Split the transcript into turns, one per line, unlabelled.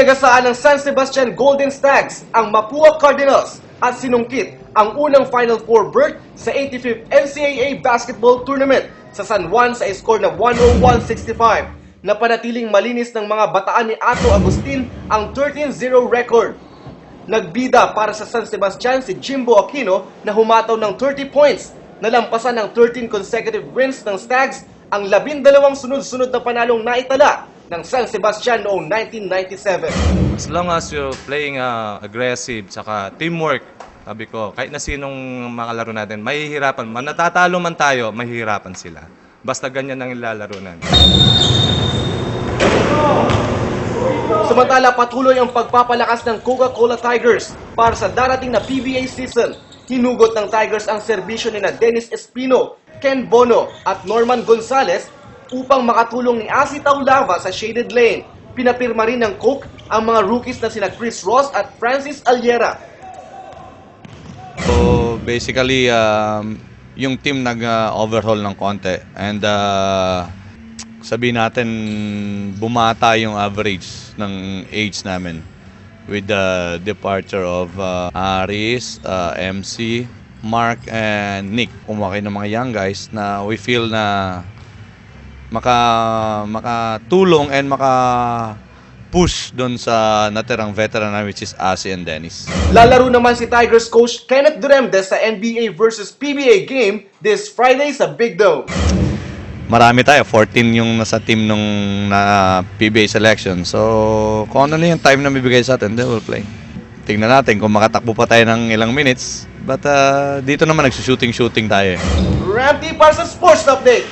Pinagasaan ng San Sebastian Golden Stags ang Mapua Cardinals at sinungkit ang unang Final Four berth sa 85th NCAA Basketball Tournament sa San Juan sa score na 101-65. Napanatiling malinis ng mga bataan ni Ato Agustin ang 13-0 record. Nagbida para sa San Sebastian si Jimbo Aquino na humataw ng 30 points. Nalampasan ng 13 consecutive wins ng Stags ang 12 sunod-sunod na panalong naitala ng San Sebastian noong 1997.
As long as you're playing aggressive, saka teamwork, sabi ko, kahit na sinong makalaro natin, mahihirapan. Natatalo man tayo, mahihirapan sila. Basta ganyan ang ilalaro natin.
Samantala, patuloy ang pagpapalakas ng Coca-Cola Tigers para sa darating na PBA season. Hinugot ng Tigers ang serbisyo ni Dennis Espino, Ken Bono at Norman Gonzalez upang makatulong ni Asi Taulava sa shaded lane. Pinapirma rin ng Coke ang mga rookies na sina Chris Ross at Francis Aliera.
So basically, yung team nag-overhaul ng konti and sabihin natin bumata yung average ng age namin with the departure of Aris, MC, Mark, and Nick. Kumaki ng mga young guys na we feel na makatulong and maka-push doon sa natirang veteran na which is Asi and Dennis.
Lalaro naman si Tigers coach Kenneth Duremdes sa NBA versus PBA game this Friday sa Big Dome.
Marami tayo, 14 yung nasa team nung PBA selection. So, kung ano lang yung time na bibigay sa atin, they will play. Tingnan natin kung makatakbo pa tayo ng ilang minutes. But dito naman nagsushooting-shooting tayo.
Rampy para sa Sports Update!